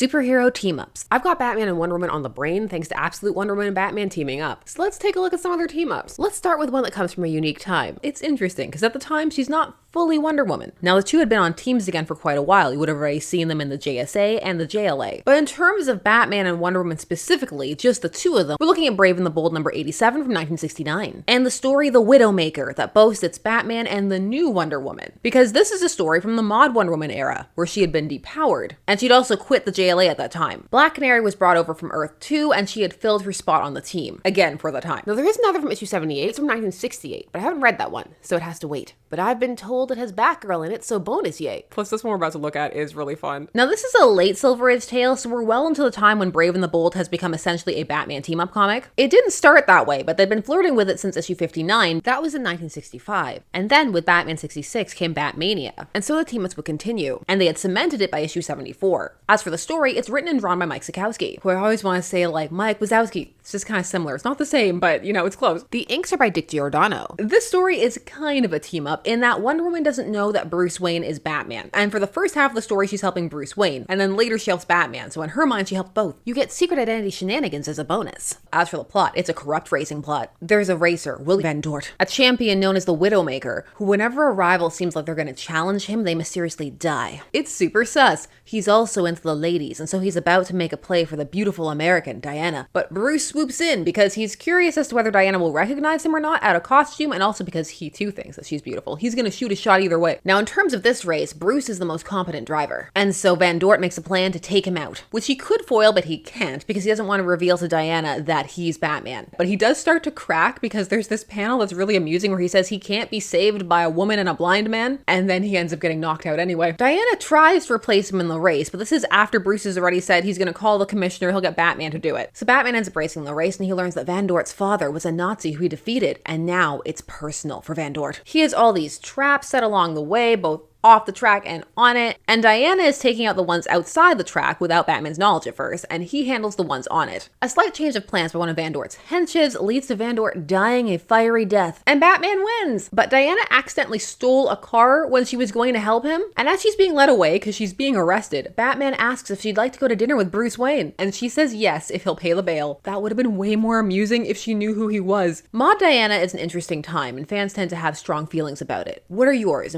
superhero team-ups. I've got Batman and Wonder Woman on the brain thanks to Absolute Wonder Woman and Batman teaming up. So let's take a look at some of their team-ups. Let's start with one that comes from a unique time. It's interesting because at the time she's not fully Wonder Woman. Now the two had been on teams again for quite a while. You would have already seen them in the JSA and the JLA. But in terms of Batman and Wonder Woman specifically, just the two of them, we're looking at Brave and the Bold number 87 from 1969. And the story The Widowmaker that boasts its Batman and the new Wonder Woman. Because this is a story from the mod Wonder Woman era, where she had been depowered. And she'd also quit the JLA at that time. Black Canary was brought over from Earth 2 and she had filled her spot on the team. Again, for the time. Now there is another from issue 78, it's from 1968, but I haven't read that one, so it has to wait. But I've been told it has Batgirl in it, so bonus yay. Plus this one we're about to look at is really fun. Now this is a late Silver Age tale, so we're well into the time when Brave and the Bold has become essentially a Batman team-up comic. It didn't start that way, but they've been flirting with it since issue 59. That was in 1965. And then with Batman 66 came Batmania. And so the team-ups would continue. And they had cemented it by issue 74. As for the story, it's written and drawn by Mike Wazowski, who I always want to say like Mike Wazowski. It's just kind of similar. It's not the same, but you know, it's close. The inks are by Dick Giordano. This story is kind of a team-up in that Wonder Woman doesn't know that Bruce Wayne is Batman. And for the first half of the story, she's helping Bruce Wayne. And then later she helps Batman. So in her mind, she helps both. You get secret identity shenanigans as a bonus. As for the plot, it's a corrupt racing plot. There's a racer, Willie Van Dort, a champion known as the Widowmaker, who whenever a rival seems like they're going to challenge him, they mysteriously die. It's super sus. He's also into the ladies, and so he's about to make a play for the beautiful American, Diana. But Bruce swoops in because he's curious as to whether Diana will recognize him or not out of costume, and also because he too thinks that she's beautiful. He's going to shoot a shot either way. Now in terms of this race, Bruce is the most competent driver. And so Van Dort makes a plan to take him out, which he could foil, but he can't because he doesn't want to reveal to Diana that he's Batman. But he does start to crack because there's this panel that's really amusing where he says he can't be saved by a woman and a blind man, and then he ends up getting knocked out anyway. Diana tries to replace him in the race, but this is after Bruce has already said he's going to call the commissioner, he'll get Batman to do it. So Batman ends up racing the race and he learns that Van Dort's father was a Nazi who he defeated, and now it's personal for Van Dort. He has all these traps set along the way, both off the track and on it, and Diana is taking out the ones outside the track without Batman's knowledge at first, and he handles the ones on it. A slight change of plans by one of Van Dort's henches leads to Van Dort dying a fiery death, and Batman wins! But Diana accidentally stole a car when she was going to help him, and as she's being led away because she's being arrested, Batman asks if she'd like to go to dinner with Bruce Wayne, and she says yes if he'll pay the bail. That would have been way more amusing if she knew who he was. Mod Diana is an interesting time, and fans tend to have strong feelings about it. What are yours?